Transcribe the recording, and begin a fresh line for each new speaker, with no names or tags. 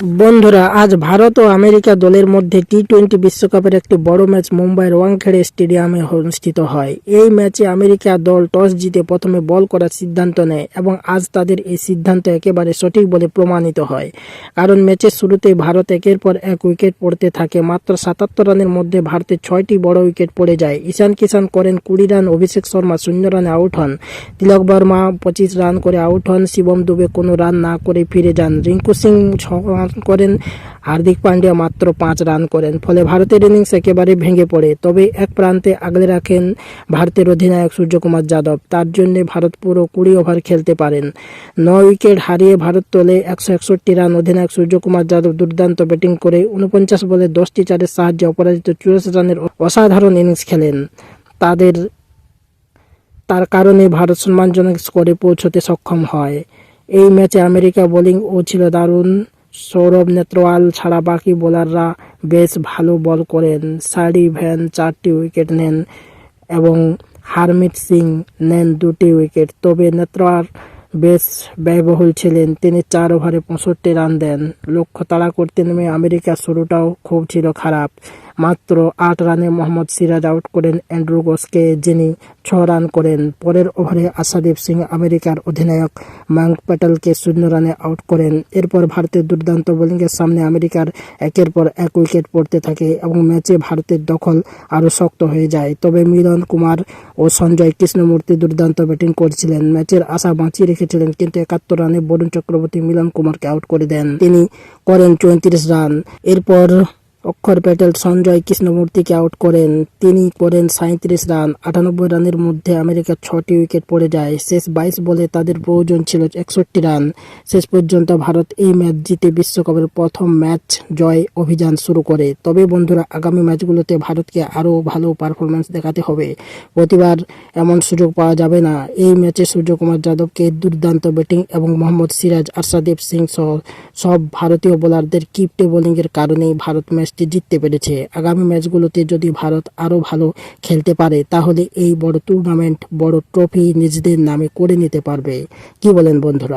বন্ধুরা, আজ ভারত ও আমেরিকা দলের মধ্যে টি-20 বিশ্বকাপের একটি বড় ম্যাচ মুম্বাইয়ের ওয়াংখেড়ে স্টেডিয়ামে অনুষ্ঠিত হয়। এই ম্যাচে আমেরিকা দল টস জিতে প্রথমে বল করার সিদ্ধান্ত নেয় এবং আজ তাদের এই সিদ্ধান্ত একেবারে সঠিক বলে প্রমাণিত হয়। কারণ ম্যাচের শুরুতেই ভারত একের পর এক উইকেট পড়তে থাকে। মাত্র ৭৭ রানের মধ্যে ভারতের ৬টি বড় উইকেট পড়ে যায়। ঈশান কিষান করেন ২০ রান, অভিষেক শর্মা ০ রানে আউট হন, তিলক বর্মা ২৫ রান করে আউট হন, শিবম দুবে কোনো রান না করে ফিরে যান, রিঙ্কু সিং ৬ রান করেন, হার্দিক পান্ডিয়া মাত্র ৫ রান করেন। ফলে ভারতের ইনিংস একেবারে ভেঙে পড়ে। তবে এক প্রান্তে আগলে রাখেন ভারতের অধিনায়ক সূর্যকুমার যাদব। তার জন্য ভারত পুরো ২০ ওভার খেলতে পারেন। ৯ উইকেট হারিয়ে ভারত তোলে ১৬১ রান। অধিনায়ক সূর্যকুমার যাদব দুর্দান্ত ব্যাটিং করে ৪৯ বলে ১০টি চারের সাহায্যে অপরাজিত ৮৪ রানের অসাধারণ ইনিংস খেলেন। তার কারণে ভারত সম্মানজনক স্কোরে পৌঁছতে সক্ষম হয়। এই ম্যাচে আমেরিকা বোলিংও ছিল দারুণ। সৌরভ নেতওয়াল ছাড়া বাকি বোলাররা বেশ ভালো বল করেন। সালিভান ৪টি উইকেট নেন এবং হারমিত সিং নেন ২টি উইকেট। তবে নেতওয়াল বেশ ব্যয়বহুল ছিলেন। তিনি ৪ ওভারে ৬৫ রান দেন। লক্ষ্য তাড়া করতে নেমে আমেরিকার শুরুটাও খুব ছিল খারাপ। মাত্র ৮ রানে মোহাম্মদ সিরাজ আউট করেন অ্যান্ড্রু ঘোষকে, যিনি ৬ রান করেন। পরের ওভারে আশাদীপ সিং আমেরিকার অধিনায়ক মায়াঙ্ক প্যাটেলকে ০ রানে আউট করেন। এরপর ভারতের দুর্দান্ত বোলিংয়ের সামনে আমেরিকার একের পর এক উইকেট পড়তে থাকে এবং ম্যাচে ভারতের দখল আরও শক্ত হয়ে যায়। তবে মিলন কুমার ও সঞ্জয় কৃষ্ণমূর্তি দুর্দান্ত ব্যাটিং করেছিলেন, ম্যাচের আশা বাঁচিয়ে রেখেছিলেন। কিন্তু ৭১ রানে বরুণ চক্রবর্তী মিলন কুমারকে আউট করে দেন। তিনি করেন ৩৪ রান। এরপর অক্ষর প্যাটেল সঞ্জয় কৃষ্ণমূর্তিকে আউট করেন। তিনি করেন ৩৭ রান। ৯৮ রানের মধ্যে আমেরিকার ৬টি উইকেট পড়ে যায়। শেষ ২২ বলে তাদের প্রয়োজন ছিল ৬১ রান। শেষ পর্যন্ত ভারত এই ম্যাচ জিতে বিশ্বকাপের প্রথম ম্যাচ জয় অভিযান শুরু করে। তবে বন্ধুরা, আগামী ম্যাচগুলোতে ভারতকে আরও ভালো পারফরম্যান্স দেখাতে হবে। প্রতিবার এমন সুযোগ পাওয়া যাবে না। এই ম্যাচে সূর্যকুমার যাদবকে দুর্দান্ত ব্যাটিং এবং মোহাম্মদ সিরাজ, আশাদীপ সিং সহ সব ভারতীয় বোলারদের কিপ্টে বোলিংয়ের কারণেই ভারত ম্যাচটি জিততে পেরেছে। আগামী ম্যাচগুলোতে যদি ভারত আরও ভালো খেলতে পারে তাহলে এই বড় টুর্নামেন্ট, বড় ট্রফি নিজেদের নামে করে নিতে পারবে। কি বলেন বন্ধুরা?